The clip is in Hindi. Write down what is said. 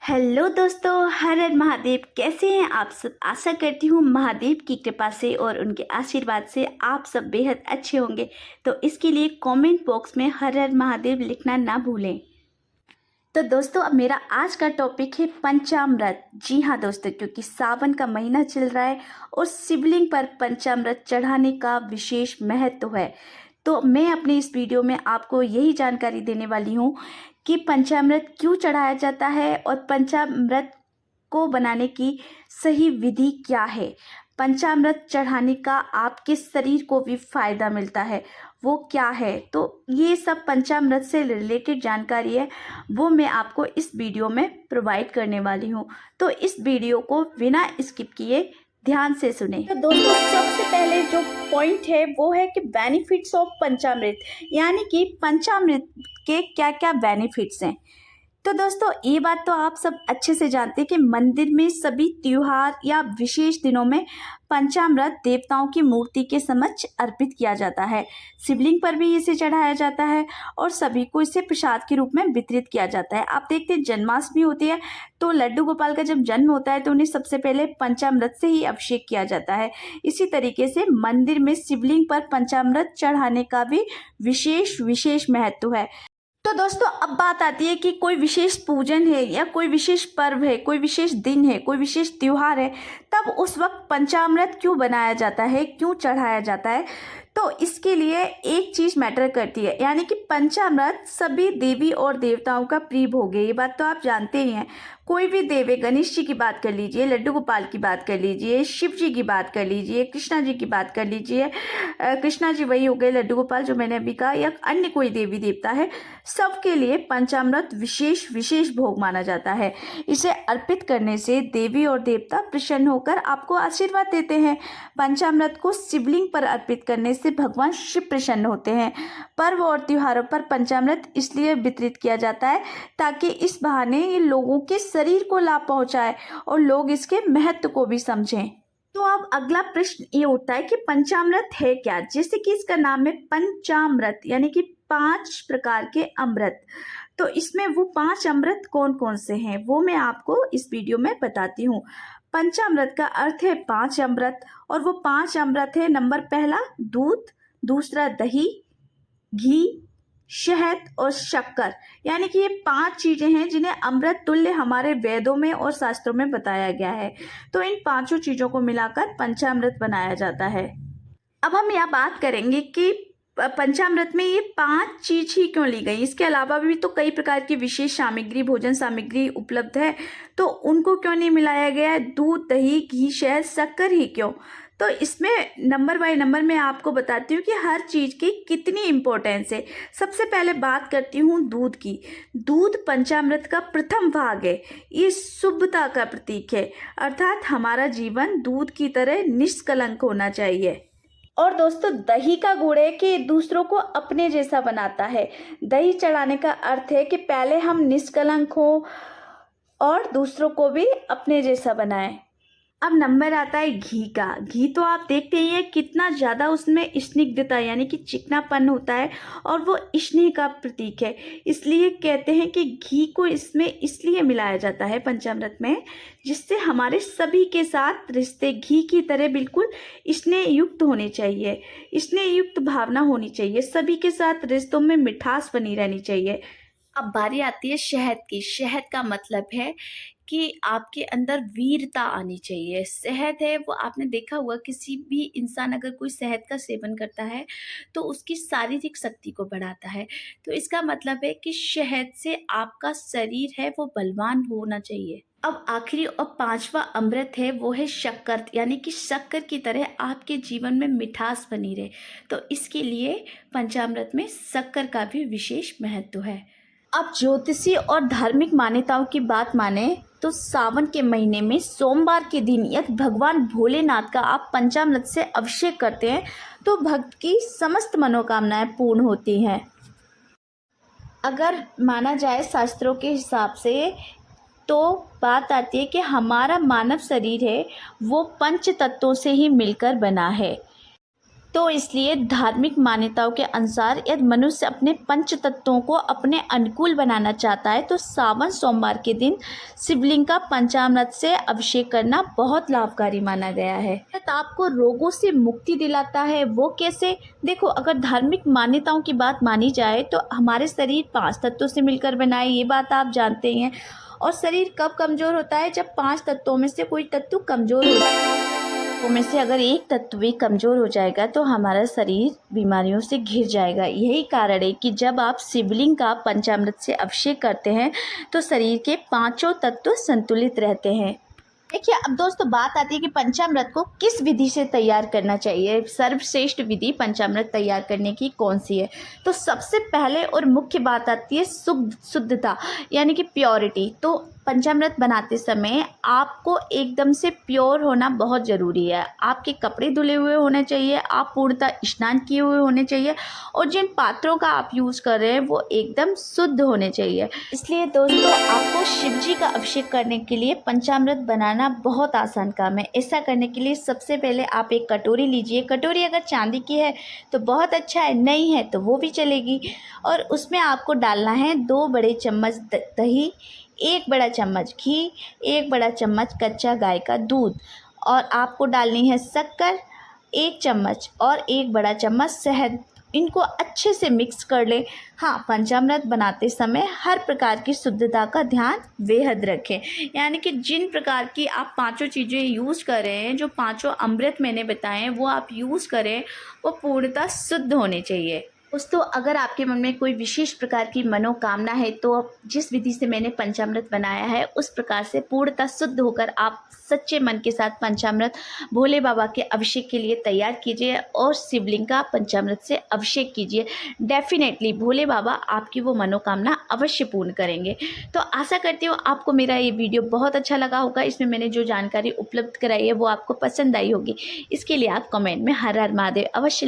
हेलो दोस्तों, हर हर महादेव। कैसे हैं आप सब? आशा करती हूँ महादेव की कृपा से और उनके आशीर्वाद से आप सब बेहद अच्छे होंगे। तो इसके लिए कमेंट बॉक्स में हर हर महादेव लिखना ना भूलें। तो दोस्तों, अब मेरा आज का टॉपिक है पंचामृत। जी हाँ दोस्तों, क्योंकि सावन का महीना चल रहा है और शिवलिंग पर पंचामृत चढ़ाने का विशेष महत्व है। तो मैं अपने इस वीडियो में आपको यही जानकारी देने वाली हूँ कि पंचामृत क्यों चढ़ाया जाता है और पंचामृत को बनाने की सही विधि क्या है। पंचामृत चढ़ाने का आपके शरीर को भी फायदा मिलता है, वो क्या है। तो ये सब पंचामृत से रिलेटेड जानकारी है, वो मैं आपको इस वीडियो में प्रोवाइड करने वाली हूँ। तो इस वीडियो को बिना स्किप किए ध्यान से सुने। तो दोस्तों, सबसे पहले जो पॉइंट है वो है कि बेनिफिट्स ऑफ पंचामृत, यानी कि पंचामृत के क्या क्या बेनिफिट्स हैं। तो दोस्तों, ये बात तो आप सब अच्छे से जानते हैं कि मंदिर में सभी त्योहार या विशेष दिनों में पंचामृत देवताओं की मूर्ति के समक्ष अर्पित किया जाता है। शिवलिंग पर भी इसे चढ़ाया जाता है और सभी को इसे प्रसाद के रूप में वितरित किया जाता है। आप देखते हैं जन्माष्टमी होती है तो लड्डू गोपाल का जब जन्म होता है तो उन्हें सबसे पहले पंचामृत से ही अभिषेक किया जाता है। इसी तरीके से मंदिर में शिवलिंग पर पंचामृत चढ़ाने का भी विशेष महत्व है। तो दोस्तों, अब बात आती है कि कोई विशेष पूजन है या कोई विशेष पर्व है, कोई विशेष दिन है, कोई विशेष त्योहार है, तब उस वक्त पंचामृत क्यों बनाया जाता है, क्यों चढ़ाया जाता है। तो इसके लिए एक चीज़ मैटर करती है, यानी कि पंचामृत सभी देवी और देवताओं का प्रिय भोग है। ये बात तो आप जानते ही हैं। कोई भी देव है, गणेश जी की बात कर लीजिए, लड्डू गोपाल की बात कर लीजिए, शिव जी की बात कर लीजिए, कृष्णा जी की बात कर लीजिए। कृष्णा जी वही हो गए, लड्डू गोपाल जो मैंने अभी कहा, या अन्य कोई देवी देवता है, सबके लिए पंचामृत विशेष भोग माना जाता है। इसे अर्पित करने से देवी और देवता प्रसन्न होकर आपको आशीर्वाद देते हैं। पंचामृत को शिवलिंग पर अर्पित करने से भगवान शिव प्रसन्न होते हैं। पर्व और त्योहारों पर पंचामृत इसलिए वितरित किया जाता है ताकि इस बहाने ये लोगों के शरीर को लाभ पहुंचाए और लोग इसके महत्व को भी समझें। तो अब अगला प्रश्न ये उठता है कि पंचामृत है क्या। जैसे कि इसका नाम है पंचामृत, यानी कि 5 प्रकार के अमृत। तो इसमें वो 5 अमृत कौन कौन से हैं वो मैं आपको इस वीडियो में बताती हूँ। पंचामृत का अर्थ है 5 अमृत, और वो 5 अमृत है। नंबर पहला दूध, दूसरा दही, घी, शहद और शक्कर, यानी कि ये 5 चीजें हैं जिन्हें अमृत तुल्य हमारे वेदों में और शास्त्रों में बताया गया है। तो इन 5 चीजों को मिलाकर पंचामृत बनाया जाता है। अब हम यह बात करेंगे कि पंचामृत में ये 5 चीज ही क्यों ली गई। इसके अलावा भी तो कई प्रकार की विशेष सामग्री, भोजन सामग्री उपलब्ध है, तो उनको क्यों नहीं मिलाया गया है। दूध, दही, घी, शहद, शक्कर ही क्यों। तो इसमें नंबर बाय नंबर मैं आपको बताती हूँ कि हर चीज़ की कितनी इम्पोर्टेंस है। सबसे पहले बात करती हूँ दूध की। दूध पंचामृत का प्रथम भाग है। ये शुभता का प्रतीक है, अर्थात हमारा जीवन दूध की तरह निष्कलंक होना चाहिए। और दोस्तों, दही का गुण है कि दूसरों को अपने जैसा बनाता है। दही चढ़ाने का अर्थ है कि पहले हम निष्कलंक हों और दूसरों को भी अपने जैसा बनाएं। अब नंबर आता है घी का। घी तो आप देखते ही हैं कितना ज़्यादा उसमें स्निग्धता यानी कि चिकनापन होता है, और वो स्नेह का प्रतीक है। इसलिए कहते हैं कि घी को इसमें इसलिए मिलाया जाता है पंचामृत में, जिससे हमारे सभी के साथ रिश्ते घी की तरह बिल्कुल स्नेह युक्त होने चाहिए, स्नेह युक्त भावना होनी चाहिए। सभी के साथ रिश्तों में मिठास बनी रहनी चाहिए। अब बारी आती है शहद की। शहद का मतलब है कि आपके अंदर वीरता आनी चाहिए। शहद है वो आपने देखा होगा, किसी भी इंसान अगर कोई शहद का सेवन करता है तो उसकी शारीरिक शक्ति को बढ़ाता है। तो इसका मतलब है कि शहद से आपका शरीर है वो बलवान होना चाहिए। अब आखिरी और 5वां अमृत है वो है शक्कर, यानी कि शक्कर की तरह आपके जीवन में मिठास बनी रहे। तो इसके लिए पंचामृत में शक्कर का भी विशेष महत्व है। अब ज्योतिषी और धार्मिक मान्यताओं की बात माने तो सावन के महीने में सोमवार के दिन यदि भगवान भोलेनाथ का आप पंचामृत से अभिषेक करते हैं तो भक्त की समस्त मनोकामनाएं पूर्ण होती हैं। अगर माना जाए शास्त्रों के हिसाब से तो बात आती है कि हमारा मानव शरीर है वो 5 तत्वों से ही मिलकर बना है। तो इसलिए धार्मिक मान्यताओं के अनुसार यदि मनुष्य अपने पंच तत्वों को अपने अनुकूल बनाना चाहता है तो सावन सोमवार के दिन शिवलिंग का पंचामृत से अभिषेक करना बहुत लाभकारी माना गया है। तो आपको रोगों से मुक्ति दिलाता है, वो कैसे? देखो, अगर धार्मिक मान्यताओं की बात मानी जाए तो हमारे शरीर 5 तत्वों से मिलकर बना है, ये बात आप जानते हैं। और शरीर कब कमज़ोर होता है? जब 5 तत्वों में से कोई तत्व कमज़ोर होता है। में से अगर एक तत्व भी कमज़ोर हो जाएगा तो हमारा शरीर बीमारियों से घिर जाएगा। यही कारण है कि जब आप शिवलिंग का पंचामृत से अभिषेक करते हैं तो शरीर के 5 तत्व संतुलित रहते हैं। देखिए, अब दोस्तों बात आती है कि पंचामृत को किस विधि से तैयार करना चाहिए। सर्वश्रेष्ठ विधि पंचामृत तैयार करने की कौन सी है? तो सबसे पहले और मुख्य बात आती है शुद्धता, यानी कि प्योरिटी। तो पंचामृत बनाते समय आपको एकदम से प्योर होना बहुत ज़रूरी है। आपके कपड़े धुले हुए होने चाहिए, आप पूर्णतः स्नान किए हुए होने चाहिए और जिन पात्रों का आप यूज़ कर रहे हैं वो एकदम शुद्ध होने चाहिए। इसलिए दोस्तों, आपको शिव जी का अभिषेक करने के लिए पंचामृत बनाना बहुत आसान काम है। ऐसा करने के लिए सबसे पहले आप एक कटोरी लीजिए। कटोरी अगर चांदी की है तो बहुत अच्छा है, नहीं है तो वो भी चलेगी। और उसमें आपको डालना है 2 बड़े चम्मच दही, 1 बड़ा चम्मच घी, 1 बड़ा चम्मच कच्चा गाय का दूध, और आपको डालनी है शक्कर 1 चम्मच और 1 बड़ा चम्मच शहद। इनको अच्छे से मिक्स कर लें। हाँ, पंचामृत बनाते समय हर प्रकार की शुद्धता का ध्यान बेहद रखें, यानी कि जिन प्रकार की आप 5 चीज़ें यूज़ कर रहे हैं, जो 5 अमृत मैंने बताए हैं वो आप यूज़ करें, वो पूर्णतः शुद्ध होने चाहिए। दोस्तों, अगर आपके मन में कोई विशेष प्रकार की मनोकामना है तो आप जिस विधि से मैंने पंचामृत बनाया है उस प्रकार से पूर्णतः शुद्ध होकर आप सच्चे मन के साथ पंचामृत भोले बाबा के अभिषेक के लिए तैयार कीजिए और शिवलिंग का पंचामृत से अभिषेक कीजिए। डेफिनेटली भोले बाबा आपकी वो मनोकामना अवश्य पूर्ण करेंगे। तो आशा करती हूँ आपको मेरा ये वीडियो बहुत अच्छा लगा होगा। इसमें मैंने जो जानकारी उपलब्ध कराई है वो आपको पसंद आई होगी। इसके लिए आप कमेंट में हर हर महादेव अवश्य